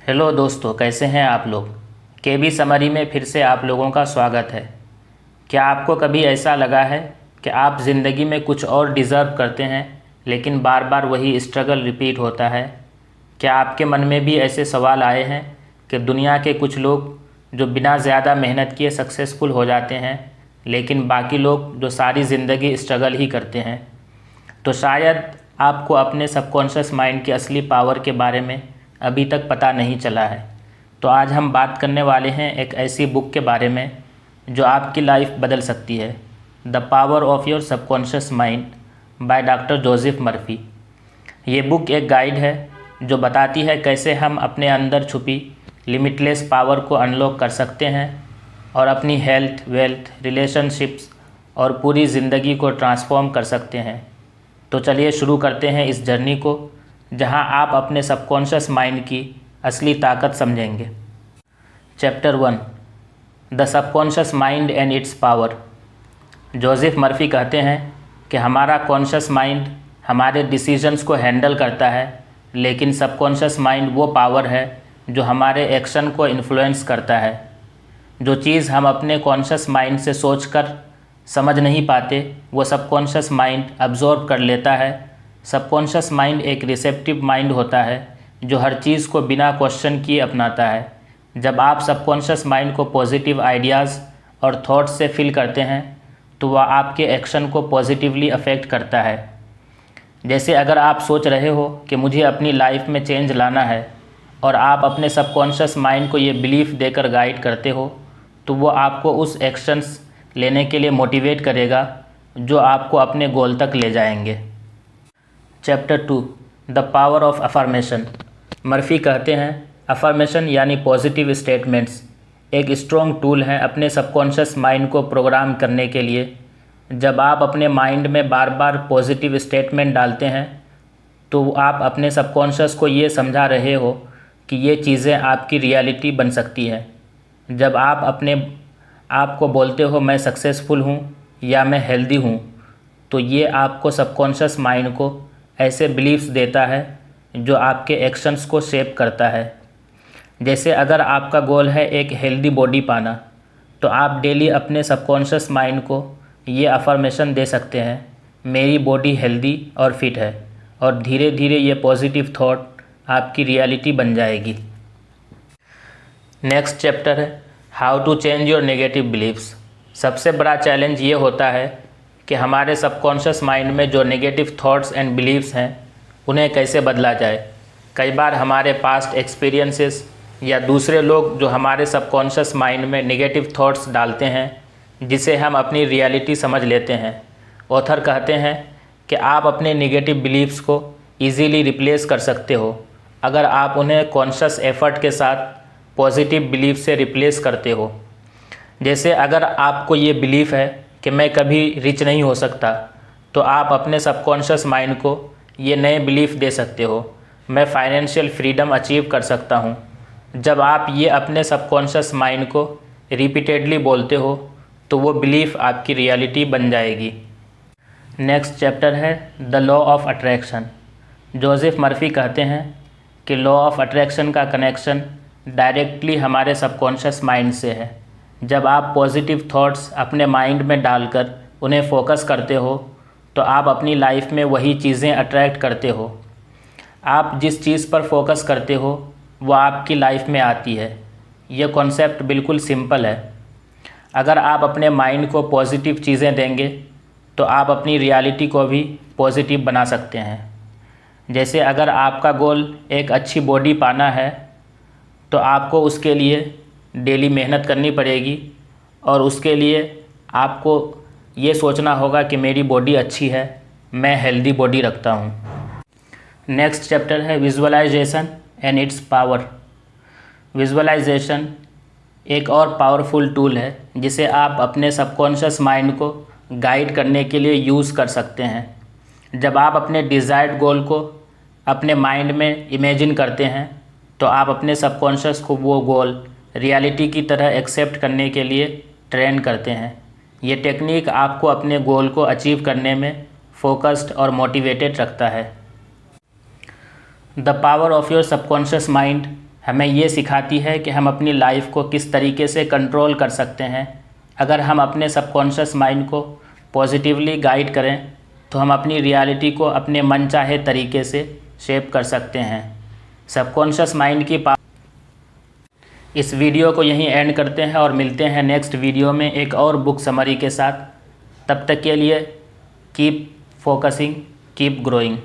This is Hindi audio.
हेलो दोस्तों, कैसे हैं आप लोग। केबी समरी में फिर से आप लोगों का स्वागत है। क्या आपको कभी ऐसा लगा है कि आप ज़िंदगी में कुछ और डिज़र्व करते हैं लेकिन बार बार वही स्ट्रगल रिपीट होता है। क्या आपके मन में भी ऐसे सवाल आए हैं कि दुनिया के कुछ लोग जो बिना ज़्यादा मेहनत किए सक्सेसफुल हो जाते हैं लेकिन बाकी लोग जो सारी ज़िंदगी स्ट्रगल ही करते हैं। तो शायद आपको अपने सबकॉन्शियस माइंड की असली पावर के बारे में अभी तक पता नहीं चला है। तो आज हम बात करने वाले हैं एक ऐसी बुक के बारे में जो आपकी लाइफ बदल सकती है, the power of your subconscious mind by doctor Joseph Murphy. ये बुक एक गाइड है जो बताती है कैसे हम अपने अंदर छुपी लिमिटलेस पावर को अनलॉक कर सकते हैं और अपनी हेल्थ, वेल्थ, रिलेशनशिप्स और पूरी ज़िंदगी को ट्रांसफॉर्म कर सकते हैं। तो चलिए शुरू करते हैं इस जर्नी को जहां आप अपने सबकॉन्शियस माइंड की असली ताकत समझेंगे। Chapter 1, the subconscious mind and its power. Joseph Murphy कहते हैं कि हमारा कॉन्शियस माइंड हमारे डिसीजंस को हैंडल करता है, लेकिन सबकॉन्शियस माइंड वो पावर है जो हमारे एक्शन को इन्फ्लुएंस करता है। जो चीज़ हम अपने कॉन्शियस माइंड से सोचकर समझ नहीं पाते वो सबकॉन्शियस माइंड अब्जॉर्ब कर लेता है। सबकॉन्शियस माइंड एक रिसेप्टिव माइंड होता है जो हर चीज़ को बिना क्वेश्चन किए अपनाता है। जब आप सबकॉन्शियस माइंड को पॉजिटिव आइडियाज़ और थॉट्स से फिल करते हैं तो वह आपके एक्शन को पॉजिटिवली अफेक्ट करता है। जैसे अगर आप सोच रहे हो कि मुझे अपनी लाइफ में चेंज लाना है और आप अपने सबकॉन्शियस माइंड को ये बिलीफ देकर गाइड करते हो तो वो आपको उस एक्शंस लेने के लिए मोटिवेट करेगा जो आपको अपने गोल तक ले जाएंगे। Chapter 2, the power of affirmation. Murphy कहते हैं अफर्मेशन यानी पॉजिटिव स्टेटमेंट्स एक स्ट्रॉन्ग टूल है अपने सबकॉन्शियस माइंड को प्रोग्राम करने के लिए। जब आप अपने माइंड में बार बार पॉजिटिव स्टेटमेंट डालते हैं तो आप अपने सबकॉन्शियस को ये समझा रहे हो कि ये चीज़ें आपकी रियलिटी बन सकती हैं। जब आप अपने आप को बोलते हो मैं सक्सेसफुल हूँ या मैं हेल्दी हूँ तो ये आपको सबकॉन्शियस माइंड को ऐसे बिलीफ्स देता है जो आपके एक्शंस को शेप करता है। जैसे अगर आपका गोल है एक हेल्दी बॉडी पाना तो आप डेली अपने सबकॉन्शियस माइंड को ये अफर्मेशन दे सकते हैं, मेरी बॉडी हेल्दी और फिट है, और धीरे धीरे ये पॉजिटिव थॉट आपकी रियलिटी बन जाएगी। नेक्स्ट चैप्टर है how to change your negative beliefs. सबसे बड़ा चैलेंज ये होता है कि हमारे सबकॉन्शियस माइंड में जो नेगेटिव थॉट्स एंड बिलीव्स हैं उन्हें कैसे बदला जाए। कई बार हमारे पास्ट एक्सपीरियंसेस या दूसरे लोग जो हमारे सबकॉन्शियस माइंड में नेगेटिव थॉट्स डालते हैं जिसे हम अपनी रियलिटी समझ लेते हैं। ऑथर कहते हैं कि आप अपने नेगेटिव बिलीव्स को ईजीली रिप्लेस कर सकते हो अगर आप उन्हें कॉन्शियस एफर्ट के साथ पॉजिटिव बिलीफ से रिप्लेस करते हो। जैसे अगर आपको ये बिलीफ है कि मैं कभी रिच नहीं हो सकता तो आप अपने सबकॉन्शियस माइंड को ये नए बिलीफ दे सकते हो, मैं फाइनेंशियल फ्रीडम अचीव कर सकता हूँ। जब आप ये अपने सबकॉन्शियस माइंड को रिपीटेडली बोलते हो तो वो बिलीफ आपकी रियलिटी बन जाएगी। नेक्स्ट चैप्टर है the law of attraction. Joseph Murphy कहते हैं कि लॉ ऑफ अट्रैक्शन का कनेक्शन डायरेक्टली हमारे सबकॉन्शियस माइंड से है। जब आप पॉजिटिव थॉट्स अपने माइंड में डालकर उन्हें फोकस करते हो तो आप अपनी लाइफ में वही चीज़ें अट्रैक्ट करते हो। आप जिस चीज़ पर फोकस करते हो वो आपकी लाइफ में आती है। ये कॉन्सेप्ट बिल्कुल सिंपल है। अगर आप अपने माइंड को पॉजिटिव चीज़ें देंगे तो आप अपनी रियलिटी को भी पॉजिटिव बना सकते हैं। जैसे अगर आपका गोल एक अच्छी बॉडी पाना है तो आपको उसके लिए डेली मेहनत करनी पड़ेगी और उसके लिए आपको ये सोचना होगा कि मेरी बॉडी अच्छी है, मैं हेल्दी बॉडी रखता हूँ। नेक्स्ट चैप्टर है visualisation and its power. Visualisation एक और पावरफुल टूल है जिसे आप अपने सबकॉन्शियस माइंड को गाइड करने के लिए यूज़ कर सकते हैं। जब आप अपने डिज़ायर्ड गोल को अपने माइंड में इमेजिन करते हैं तो आप अपने सबकॉन्शियस को वो गोल रियलिटी की तरह एक्सेप्ट करने के लिए ट्रेन करते हैं। ये टेक्निक आपको अपने गोल को अचीव करने में फोकस्ड और मोटिवेटेड रखता है। The power of your subconscious mind हमें ये सिखाती है कि हम अपनी लाइफ को किस तरीके से कंट्रोल कर सकते हैं। अगर हम अपने सबकॉन्शियस माइंड को पॉजिटिवली गाइड करें तो हम अपनी रियलिटी को अपने मनचाहे तरीके से शेप कर सकते हैं। सबकॉन्शियस माइंड की इस वीडियो को यहीं एंड करते हैं और मिलते हैं नेक्स्ट वीडियो में एक और बुक समरी के साथ। तब तक के लिए कीप फोकसिंग, कीप ग्रोइंग।